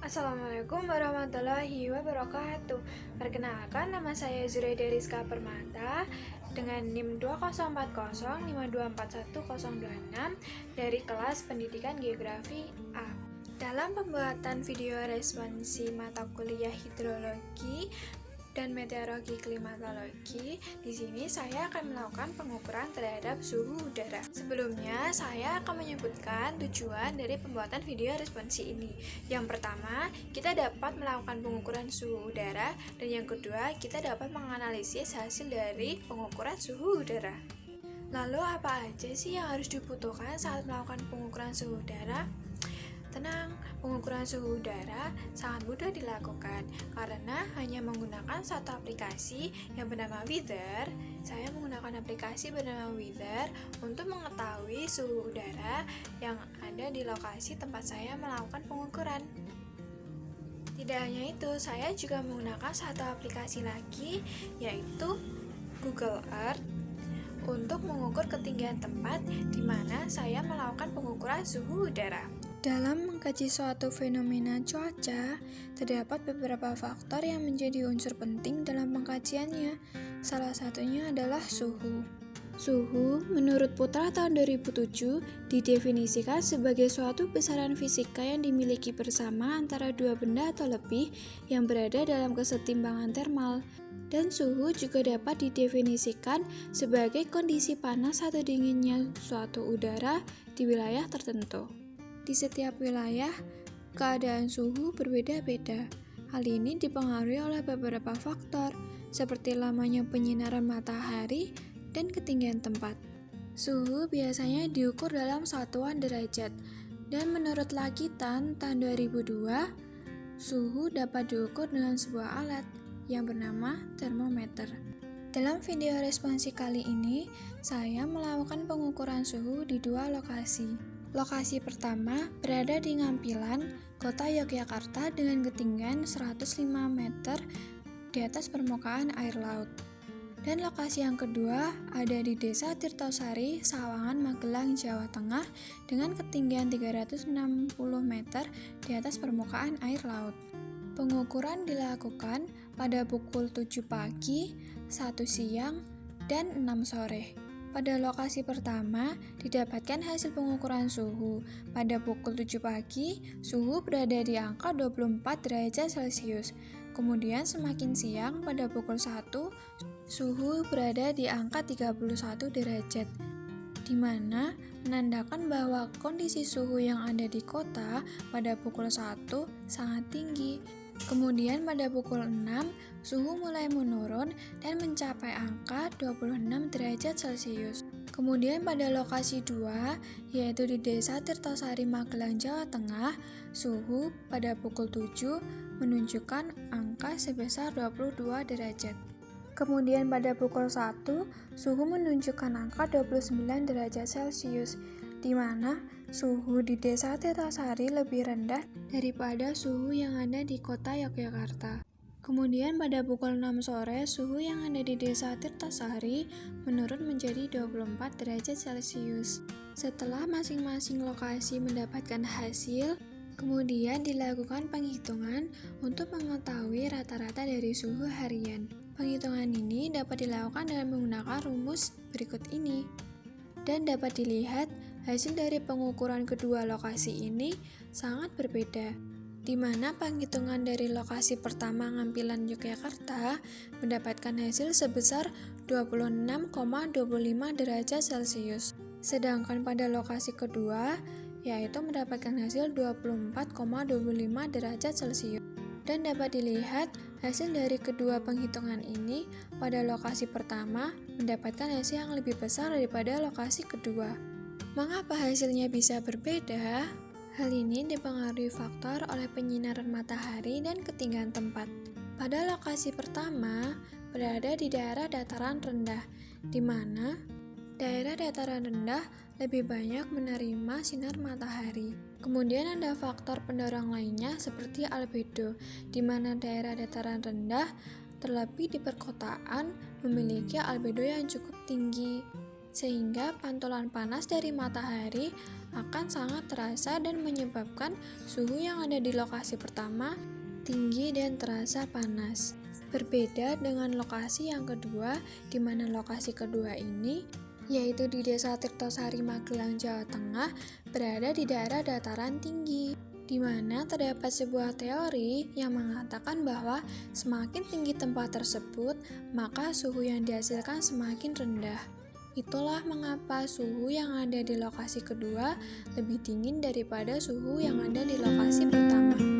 Assalamualaikum warahmatullahi wabarakatuh. Perkenalkan, nama saya Zuraida Rizka Permata dengan NIM 2040524106 dari kelas Pendidikan Geografi A. Dalam pembuatan video responsi mata kuliah hidrologi dan meteorologi klimatologi, di sini saya akan melakukan pengukuran terhadap suhu udara. Sebelumnya, saya akan menyebutkan tujuan dari pembuatan video responsi ini. Yang pertama, kita dapat melakukan pengukuran suhu udara, dan yang kedua, kita dapat menganalisis hasil dari pengukuran suhu udara. Lalu, apa aja sih yang harus dibutuhkan saat melakukan pengukuran suhu udara? Tenang, pengukuran suhu udara sangat mudah dilakukan karena hanya menggunakan satu aplikasi yang bernama Weather. Saya menggunakan aplikasi bernama Weather untuk mengetahui suhu udara yang ada di lokasi tempat saya melakukan pengukuran. Tidak hanya itu, saya juga menggunakan satu aplikasi lagi, yaitu Google Earth, untuk mengukur ketinggian tempat di mana saya melakukan pengukuran suhu udara. Dalam mengkaji suatu fenomena cuaca, terdapat beberapa faktor yang menjadi unsur penting dalam pengkajiannya. Salah satunya adalah suhu. Suhu, menurut Putra tahun 2007, didefinisikan sebagai suatu besaran fisika yang dimiliki bersama antara dua benda atau lebih yang berada dalam kesetimbangan termal. Dan suhu juga dapat didefinisikan sebagai kondisi panas atau dinginnya suatu udara di wilayah tertentu. Di setiap wilayah, keadaan suhu berbeda-beda. Hal ini dipengaruhi oleh beberapa faktor, seperti lamanya penyinaran matahari dan ketinggian tempat. Suhu biasanya diukur dalam satuan derajat, dan menurut Lakitan tahun 2002, suhu dapat diukur dengan sebuah alat yang bernama termometer. Dalam video responsi kali ini, saya melakukan pengukuran suhu di dua lokasi. Lokasi pertama berada di Ngampilan, Kota Yogyakarta dengan ketinggian 105 meter di atas permukaan air laut. Dan lokasi yang kedua ada di Desa Tirtosari, Sawangan, Magelang, Jawa Tengah dengan ketinggian 360 meter di atas permukaan air laut. Pengukuran dilakukan pada pukul 7 pagi, 1 siang, dan 6 sore. Pada lokasi pertama, didapatkan hasil pengukuran suhu. Pada pukul 7 pagi, suhu berada di angka 24 derajat Celcius. Kemudian semakin siang, pada pukul 1, suhu berada di angka 31 derajat, di mana menandakan bahwa kondisi suhu yang ada di kota pada pukul 1 sangat tinggi. Kemudian pada pukul 6, suhu mulai menurun dan mencapai angka 26 derajat Celcius. Kemudian pada lokasi 2, yaitu di Desa Tirtosari, Magelang, Jawa Tengah, suhu pada pukul 7 menunjukkan angka sebesar 22 derajat. Kemudian pada pukul 1, suhu menunjukkan angka 29 derajat Celcius, di mana suhu di Desa Tirtosari lebih rendah daripada suhu yang ada di Kota Yogyakarta. Kemudian pada pukul 6 sore, suhu yang ada di Desa Tirtosari menurun menjadi 24 derajat Celcius. Setelah masing-masing lokasi mendapatkan hasil, kemudian dilakukan penghitungan untuk mengetahui rata-rata dari suhu harian. Penghitungan ini dapat dilakukan dengan menggunakan rumus berikut ini. Dan dapat dilihat hasil dari pengukuran kedua lokasi ini sangat berbeda, di mana penghitungan dari lokasi pertama Ngampilan Yogyakarta mendapatkan hasil sebesar 26,25 derajat Celcius. Sedangkan pada lokasi kedua, yaitu mendapatkan hasil 24,25 derajat Celcius. Dan dapat dilihat hasil dari kedua penghitungan ini pada lokasi pertama mendapatkan hasil yang lebih besar daripada lokasi kedua. Mengapa hasilnya bisa berbeda? Hal ini dipengaruhi faktor oleh penyinaran matahari dan ketinggian tempat. Pada lokasi pertama berada di daerah dataran rendah, di mana daerah dataran rendah lebih banyak menerima sinar matahari. Kemudian ada faktor pendorong lainnya seperti albedo, di mana daerah dataran rendah terlebih di perkotaan memiliki albedo yang cukup tinggi. sehingga pantulan panas dari matahari akan sangat terasa dan menyebabkan suhu yang ada di lokasi pertama tinggi dan terasa panas. Berbeda dengan lokasi yang kedua, di mana lokasi kedua ini yaitu di Desa Tirtosari, Magelang, Jawa Tengah, berada di daerah dataran tinggi, di mana terdapat sebuah teori yang mengatakan bahwa semakin tinggi tempat tersebut, maka suhu yang dihasilkan semakin rendah. Itulah mengapa suhu yang ada di lokasi kedua lebih dingin daripada suhu yang ada di lokasi pertama.